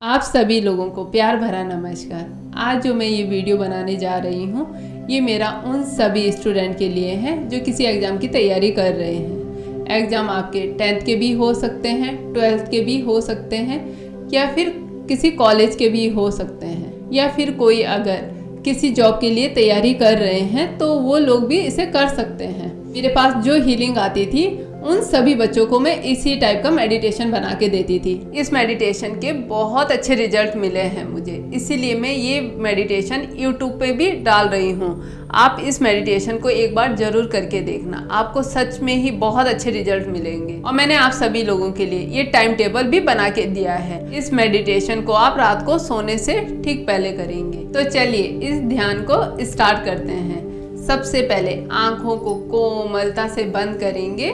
आप सभी लोगों को प्यार भरा नमस्कार। आज जो मैं ये वीडियो बनाने जा रही हूँ ये मेरा उन सभी स्टूडेंट के लिए है जो किसी एग्ज़ाम की तैयारी कर रहे हैं। एग्ज़ाम आपके 10th के भी हो सकते हैं, 12th के भी हो सकते हैं, या फिर किसी कॉलेज के भी हो सकते हैं, या फिर कोई अगर किसी जॉब के लिए तैयारी कर रहे हैं तो वो लोग भी इसे कर सकते हैं। मेरे पास जो हीलिंग आती थी उन सभी बच्चों को मैं इसी टाइप का मेडिटेशन बना के देती थी। इस मेडिटेशन के बहुत अच्छे रिजल्ट मिले हैं मुझे, इसीलिए मैं ये मेडिटेशन यूट्यूब पे भी डाल रही हूँ। आप इस मेडिटेशन को एक बार ज़रूर करके देखना, आपको सच में ही बहुत अच्छे रिजल्ट मिलेंगे। और मैंने आप सभी लोगों के लिए ये टाइम टेबल भी बना के दिया है। इस मेडिटेशन को आप रात को सोने से ठीक पहले करेंगे। तो चलिए इस ध्यान को स्टार्ट करते हैं। सबसे पहले आँखों को कोमलता से बंद करेंगे।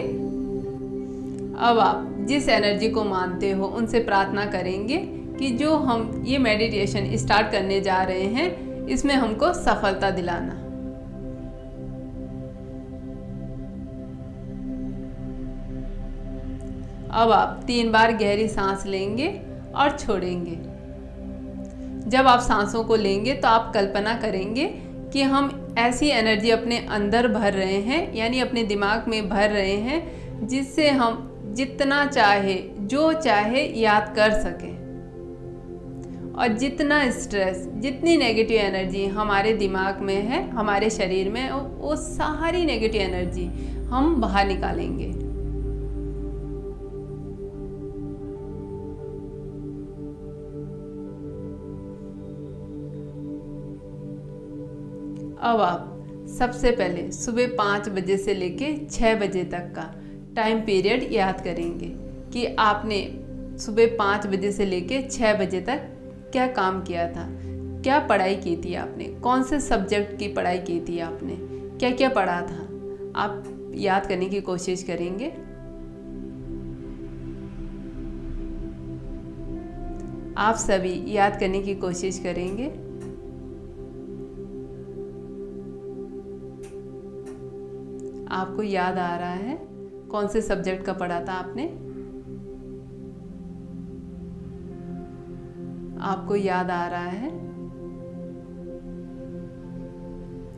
अब आप जिस एनर्जी को मानते हो उनसे प्रार्थना करेंगे कि जो हम ये मेडिटेशन स्टार्ट करने जा रहे हैं इसमें हमको सफलता दिलाना। अब आप 3 बार गहरी सांस लेंगे और छोड़ेंगे। जब आप सांसों को लेंगे तो आप कल्पना करेंगे कि हम ऐसी एनर्जी अपने अंदर भर रहे हैं, यानी अपने दिमाग में भर रहे हैं, जिससे हम जितना चाहे जो चाहे याद कर सकें। और जितना स्ट्रेस, जितनी नेगेटिव एनर्जी हमारे दिमाग में है, हमारे शरीर में, वो सारी नेगेटिव एनर्जी हम बाहर निकालेंगे। अब आप सबसे पहले सुबह 5 बजे से लेके 6 बजे तक का टाइम पीरियड याद करेंगे कि आपने सुबह 5 बजे से लेके 6 बजे तक क्या काम किया था, क्या पढ़ाई की थी आपने, कौन से सब्जेक्ट की पढ़ाई की थी आपने, क्या क्या पढ़ा था। आप याद करने की कोशिश करेंगे। आप सभी याद करने की कोशिश करेंगे। आपको याद आ रहा है कौन से सब्जेक्ट का पढ़ा था आपने? आपको याद आ रहा है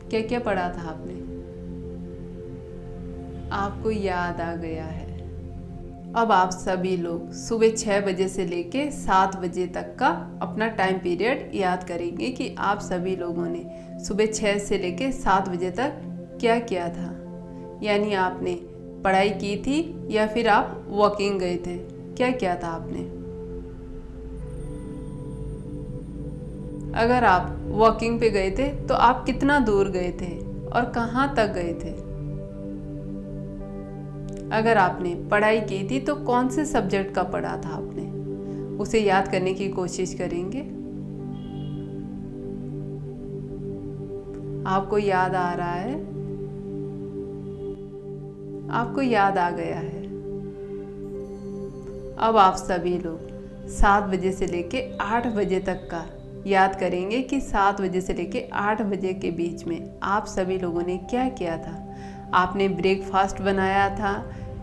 क्या क्या पढ़ा था आपने? आपको याद आ गया है। अब आप सभी लोग सुबह 6 बजे से लेके 7 बजे तक का अपना टाइम पीरियड याद करेंगे कि आप सभी लोगों ने सुबह 6 से लेके 7 बजे तक क्या किया था। यानी आपने पढ़ाई की थी या फिर आप वॉकिंग गए थे, क्या किया था आपने। अगर आप वॉकिंग पे गए थे तो आप कितना दूर गए थे और कहाँ तक गए थे। अगर आपने पढ़ाई की थी तो कौन से सब्जेक्ट का पढ़ा था आपने, उसे याद करने की कोशिश करेंगे। आपको याद आ रहा है, आपको याद आ गया है। अब आप सभी लोग 7 बजे से लेके 8 बजे तक का याद करेंगे कि 7 बजे से लेके 8 बजे के बीच में आप सभी लोगों ने क्या किया था। आपने ब्रेकफास्ट बनाया था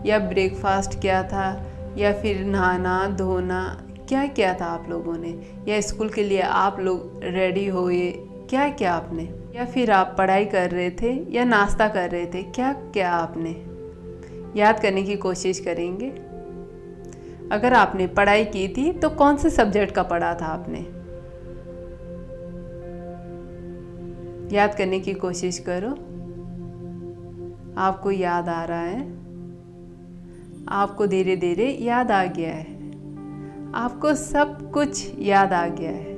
या ब्रेकफास्ट किया था, या फिर नहाना धोना, क्या किया था आप लोगों ने, या स्कूल के लिए आप लोग रेडी हुए, क्या किया आपने, या फिर आप पढ़ाई कर रहे थे या नाश्ता कर रहे थे, क्या किया आपने। याद करने की कोशिश करेंगे। अगर आपने पढ़ाई की थी तो कौन से सब्जेक्ट का पढ़ा था आपने, याद करने की कोशिश करो। आपको याद आ रहा है, आपको धीरे धीरे याद आ गया है, आपको सब कुछ याद आ गया है।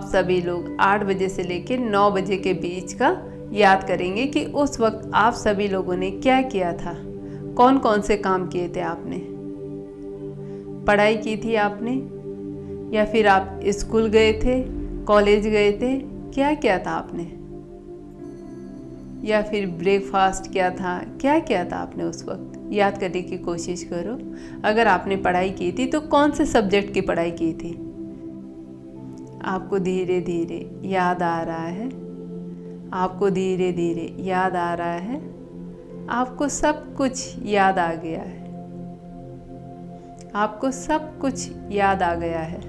सभी लोग 8 बजे से लेकर 9 बजे के बीच का याद करेंगे कि उस वक्त आप सभी लोगों ने क्या किया था, कौन कौन से काम किए थे आपने। पढ़ाई की थी आपने, या फिर आप स्कूल गए थे, कॉलेज गए थे, क्या किया था आपने, या फिर ब्रेकफास्ट किया था, क्या किया था आपने उस वक्त। याद करने की कोशिश करो। अगर आपने पढ़ाई की थी तो कौन से सब्जेक्ट की पढ़ाई की थी। आपको धीरे धीरे याद आ रहा है, आपको धीरे धीरे याद आ रहा है, आपको सब कुछ याद आ गया है। आपको सब कुछ याद आ गया है।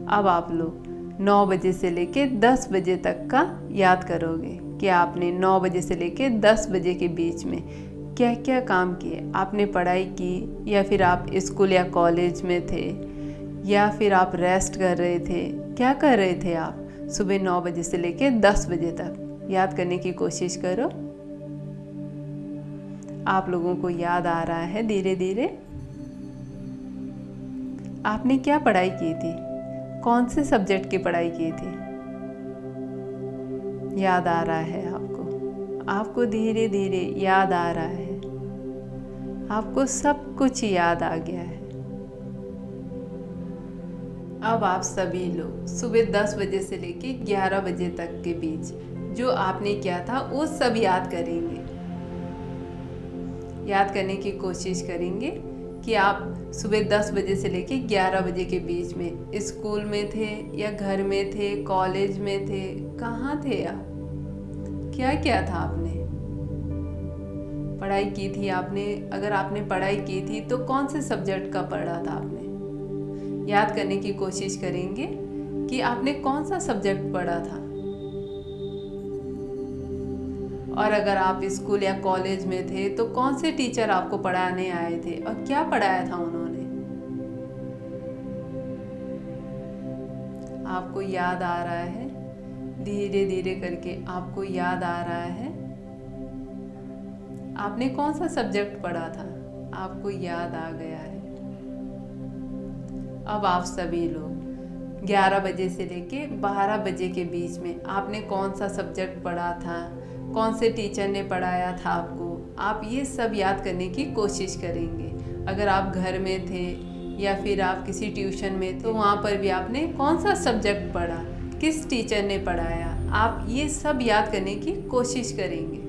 अब आप लोग 9 बजे से लेके 10 बजे तक का याद करोगे कि आपने 9 बजे से लेके 10 बजे के बीच में क्या क्या काम किए। आपने पढ़ाई की, या फिर आप स्कूल या कॉलेज में थे, या फिर आप रेस्ट कर रहे थे। क्या कर रहे थे आप सुबह 9 बजे से लेके 10 बजे तक? याद करने की कोशिश करो। आप लोगों को याद आ रहा है धीरे धीरे? आपने क्या पढ़ाई की थी? कौन से सब्जेक्ट की पढ़ाई की थी? याद आ रहा है आपको धीरे धीरे याद आ रहा है। आपको सब कुछ याद आ गया है। अब आप सभी लोग सुबह 10 बजे से लेके 11 बजे तक के बीच जो आपने किया था वो सब याद करेंगे। याद करने की कोशिश करेंगे कि आप सुबह 10 बजे से लेके 11 बजे के बीच में स्कूल में थे, या घर में थे, कॉलेज में थे, कहाँ थे आप? क्या क्या था आपने? पढ़ाई की थी आपने? अगर आपने पढ़ाई की थी तो कौन से सब्जेक्ट का पढ़ा था आपने? याद करने की कोशिश करेंगे कि आपने कौन सा सब्जेक्ट पढ़ा था। और अगर आप स्कूल या कॉलेज में थे तो कौन से टीचर आपको पढ़ाने आए थे और क्या पढ़ाया था उन्होंने? आपको याद आ रहा है? धीरे धीरे करके आपको याद आ रहा है? आपने कौन सा सब्जेक्ट पढ़ा था? आपको याद आ गया है। अब आप सभी लोग 11 बजे से लेके 12 बजे के बीच में आपने कौन सा सब्जेक्ट पढ़ा था, कौन से टीचर ने पढ़ाया था आपको, आप ये सब याद करने की कोशिश करेंगे। अगर आप घर में थे या फिर आप किसी ट्यूशन में तो वहाँ पर भी आपने कौन सा सब्जेक्ट पढ़ा, किस टीचर ने पढ़ाया, आप ये सब याद करने की कोशिश करेंगे।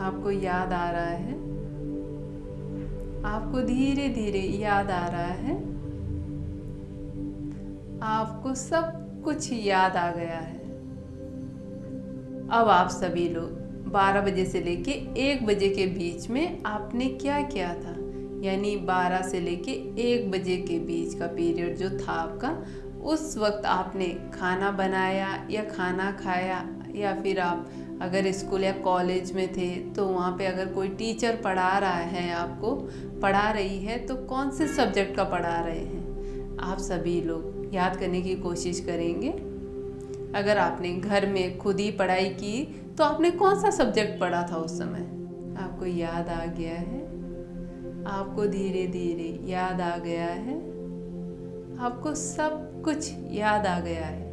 आपको याद आ रहा है? आपको धीरे धीरे याद आ रहा है? आपको सब कुछ याद आ गया है। अब आप सभी लोग 12 बजे से लेके 1 बजे के बीच में आपने क्या किया था, यानी 12 से लेके 1 बजे के बीच का पीरियड जो था आपका, उस वक्त आपने खाना बनाया या खाना खाया, या फिर आप अगर स्कूल या कॉलेज में थे तो वहाँ पे अगर कोई टीचर पढ़ा रहा है, आपको पढ़ा रही है, तो कौन से सब्जेक्ट का पढ़ा रहे हैं? आप सभी लोग याद करने की कोशिश करेंगे। अगर आपने घर में खुद ही पढ़ाई की तो आपने कौन सा सब्जेक्ट पढ़ा था उस समय? आपको याद आ गया है? आपको धीरे धीरे याद आ गया है? आपको सब कुछ याद आ गया है।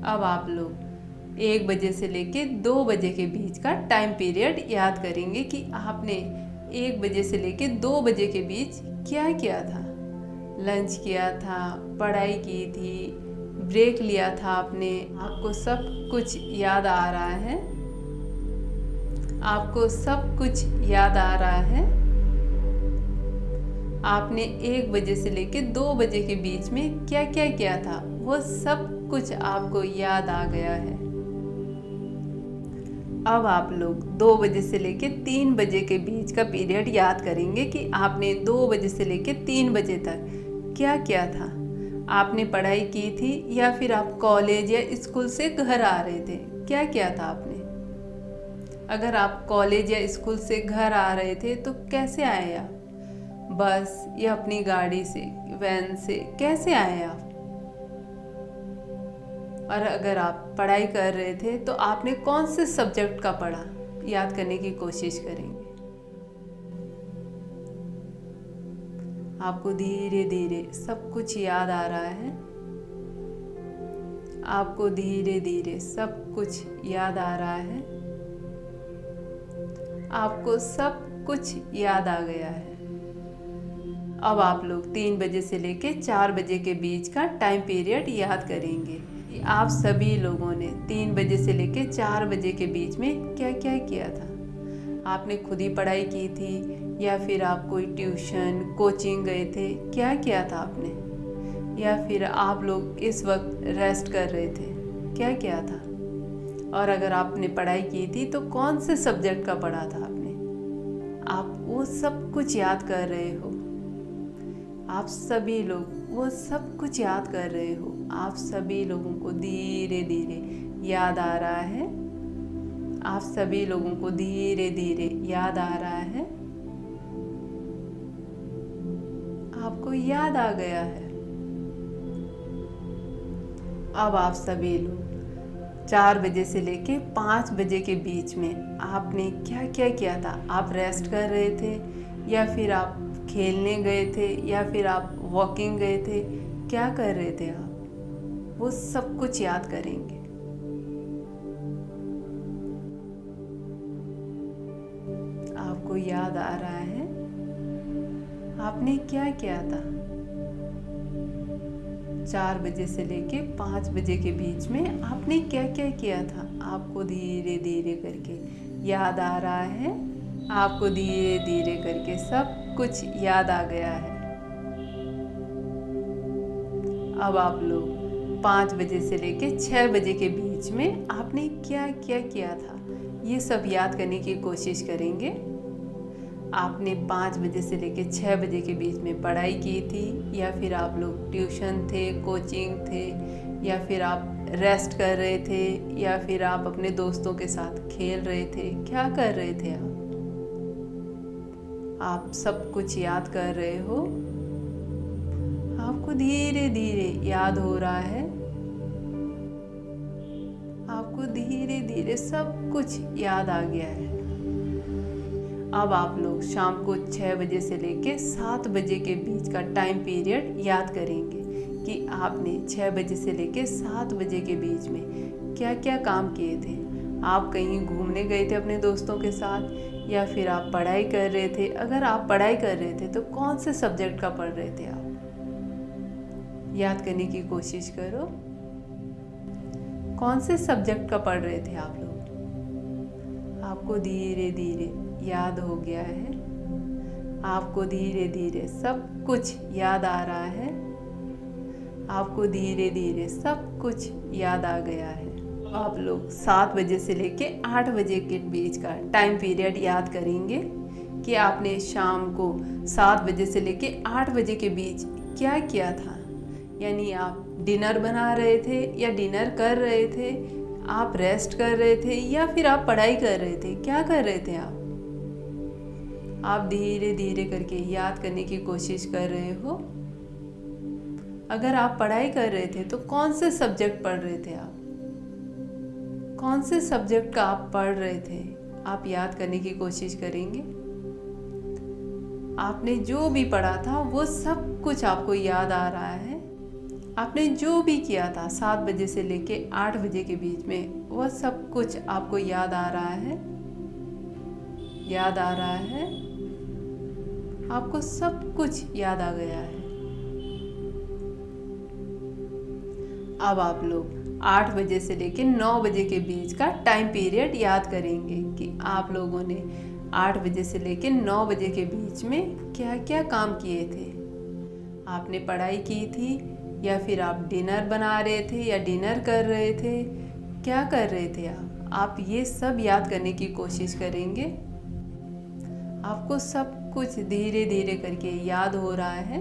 अब आप लोग 1 बजे से लेके 2 बजे के बीच का टाइम पीरियड याद करेंगे कि आपने 1 बजे से लेके 2 बजे के बीच क्या किया था। लंच किया था, पढ़ाई की थी, ब्रेक लिया था आपने। आपको सब कुछ याद आ रहा है? आपको सब कुछ याद आ रहा है? आपने 1 बजे से लेके 2 बजे के बीच में क्या क्या किया था, वो सब कुछ आपको याद आ गया है। अब आप लोग 2 बजे से लेके 3 बजे के बीच का पीरियड याद करेंगे कि आपने 2 बजे से लेके 3 बजे तक क्या किया था। आपने पढ़ाई की थी या फिर आप कॉलेज या स्कूल से घर आ रहे थे, क्या किया था आपने? अगर आप कॉलेज या स्कूल से घर आ रहे थे तो कैसे आए आप? बस या अपनी गाड़ी से, वैन से, कैसे आए आप? और अगर आप पढ़ाई कर रहे थे तो आपने कौन से सब्जेक्ट का पढ़ा, याद करने की कोशिश करेंगे। आपको धीरे धीरे सब कुछ याद आ रहा है? आपको धीरे धीरे सब कुछ याद आ रहा है? आपको सब कुछ याद आ गया है। अब आप लोग 3 बजे से लेके 4 बजे के बीच का टाइम पीरियड याद करेंगे कि आप सभी लोगों ने 3 बजे से लेके 4 बजे के बीच में क्या क्या किया था। आपने खुद ही पढ़ाई की थी या फिर आप कोई ट्यूशन, कोचिंग गए थे, क्या किया था आपने? या फिर आप लोग इस वक्त रेस्ट कर रहे थे, क्या किया था? और अगर आपने पढ़ाई की थी तो कौन से सब्जेक्ट का पढ़ा था आपने। आप वो सब कुछ याद कर रहे हो। आप सभी लोग वो सब कुछ याद कर रहे हो। आप सभी लोगों को धीरे धीरे याद आ रहा है। आप सभी लोगों को धीरे धीरे याद आ रहा है। आपको याद आ गया है। अब आप सभी लोग 4 बजे से लेके 5 बजे के बीच में आपने क्या क्या किया था। आप रेस्ट कर रहे थे या फिर आप खेलने गए थे या फिर आप वॉकिंग गए थे। क्या कर रहे थे आप, वो सब कुछ याद करेंगे। आपको याद आ रहा है आपने क्या किया था। 4 बजे से लेके 5 बजे के बीच में आपने क्या क्या किया था। आपको धीरे धीरे करके याद आ रहा है। आपको धीरे धीरे करके सब कुछ याद आ गया है। अब आप लोग 5 बजे से लेके 6 बजे के बीच में आपने क्या क्या किया था, ये सब याद करने की कोशिश करेंगे। आपने 5 बजे से लेके 6 बजे के बीच में पढ़ाई की थी या फिर आप लोग ट्यूशन थे, कोचिंग थे या फिर आप रेस्ट कर रहे थे या फिर आप अपने दोस्तों के साथ खेल रहे थे। क्या कर रहे थे आप सब कुछ याद कर रहे हो। आपको धीरे धीरे याद हो रहा है। आपको धीरे धीरे सब कुछ याद आ गया है। अब आप लोग शाम को 6 बजे से लेके 7 बजे के बीच का टाइम पीरियड याद करेंगे कि आपने 6 बजे से लेके 7 बजे के बीच में क्या क्या काम किए थे। आप कहीं घूमने गए थे अपने दोस्तों के साथ या फिर आप पढ़ाई कर रहे थे। अगर आप पढ़ाई कर रहे थे तो कौन से सब्जेक्ट का पढ़ रहे थे आप, याद करने की कोशिश करो। कौन से सब्जेक्ट का पढ़ रहे थे आप लोग। आपको धीरे धीरे याद हो गया है। आपको धीरे धीरे सब कुछ याद आ रहा है। आपको धीरे धीरे सब कुछ याद आ गया है। आप लोग 7 बजे से लेके 8 बजे के बीच का टाइम पीरियड याद करेंगे कि आपने शाम को 7 बजे से लेके 8 बजे के बीच क्या किया था। यानी आप डिनर बना रहे थे या डिनर कर रहे थे, आप रेस्ट कर रहे थे या फिर आप पढ़ाई कर रहे थे। क्या कर रहे थे आप धीरे धीरे करके याद करने की कोशिश कर रहे हो। अगर आप पढ़ाई कर रहे थे तो कौन से सब्जेक्ट पढ़ रहे थे आप, कौन से सब्जेक्ट का आप पढ़ रहे थे, आप याद करने की कोशिश करेंगे। आपने जो भी पढ़ा था वो सब कुछ आपको याद आ रहा है। आपने जो भी किया था 7 बजे से लेके 8 बजे के बीच में, वह सब कुछ आपको याद आ रहा है। याद आ रहा है। आपको सब कुछ याद आ गया है। अब आप लोग 8 बजे से लेके 9 बजे के बीच का टाइम पीरियड याद करेंगे कि आप लोगों ने 8 बजे से लेके 9 बजे के बीच में क्या क्या काम किए थे। आपने पढ़ाई की थी या फिर आप डिनर बना रहे थे या डिनर कर रहे थे। क्या कर रहे थे आप ये सब याद करने की कोशिश करेंगे। आपको सब कुछ धीरे धीरे करके याद हो रहा है।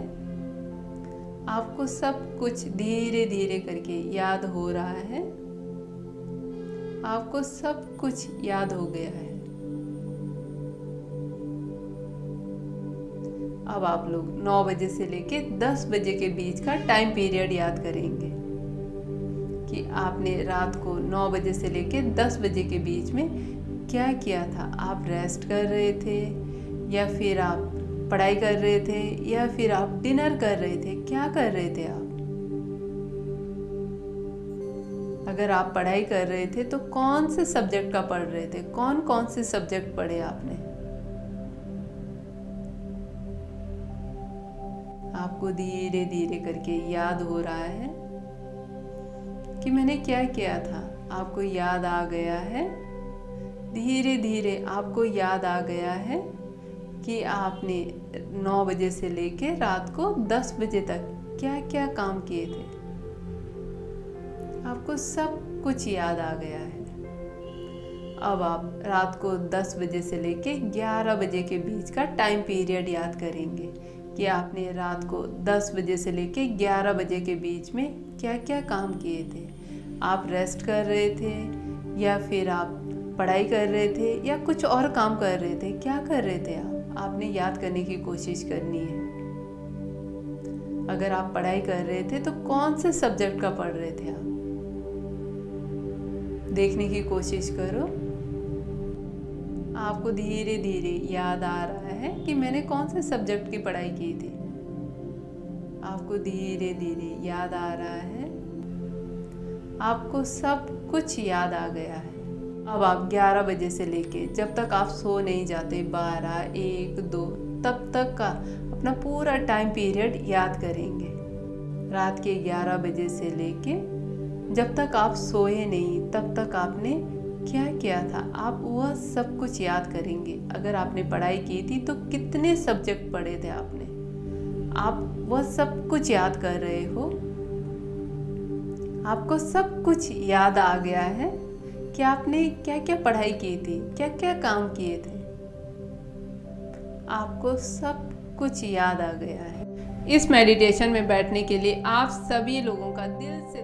आपको सब कुछ धीरे धीरे करके याद हो रहा है। आपको सब कुछ याद हो गया है। अब आप लोग 9 बजे से लेके 10 बजे के बीच का टाइम पीरियड याद करेंगे कि आपने रात को 9 बजे से लेके 10 बजे के बीच में क्या किया था। आप रेस्ट कर रहे थे या फिर आप पढ़ाई कर रहे थे या फिर आप डिनर कर रहे थे। क्या कर रहे थे आप। अगर आप पढ़ाई कर रहे थे तो कौन से सब्जेक्ट का पढ़ रहे थे, कौन कौन से सब्जेक्ट पढ़े आपने। आपको धीरे धीरे करके याद हो रहा है कि मैंने क्या किया था। आपको याद आ गया है। धीरे धीरे आपको याद आ गया है कि आपने 9 बजे से लेके रात को 10 बजे तक क्या क्या काम किए थे। आपको सब कुछ याद आ गया है। अब आप रात को 10 बजे से लेके 11 बजे के बीच का टाइम पीरियड याद करेंगे कि आपने रात को 10 बजे से लेके 11 बजे के बीच में क्या क्या काम किए थे। आप रेस्ट कर रहे थे या फिर आप पढ़ाई कर रहे थे या कुछ और काम कर रहे थे। क्या कर रहे थे आपने याद करने की कोशिश करनी है। अगर आप पढ़ाई कर रहे थे तो कौन से सब्जेक्ट का पढ़ रहे थे आप, देखने की कोशिश करो। आपको धीरे धीरे याद आ रहा है कि मैंने कौन से सब्जेक्ट की पढ़ाई की थी। आपको धीरे धीरे याद आ रहा है, आपको सब कुछ याद आ गया है। अब आप 11 बजे से लेके जब तक आप सो नहीं जाते 12, 1, 2 तब तक का अपना पूरा टाइम पीरियड याद करेंगे। रात के 11 बजे से लेके जब तक आप सोए नहीं तब तक आपने क्या किया था, आप वह सब कुछ याद करेंगे। अगर आपने पढ़ाई की थी तो कितने सब्जेक्ट पढ़े थे आपने, आप वह सब कुछ याद कर रहे हो। आपको सब कुछ याद आ गया है कि आपने क्या क्या पढ़ाई की थी, क्या क्या काम किए थे। आपको सब कुछ याद आ गया है। इस मेडिटेशन में बैठने के लिए आप सभी लोगों का दिल से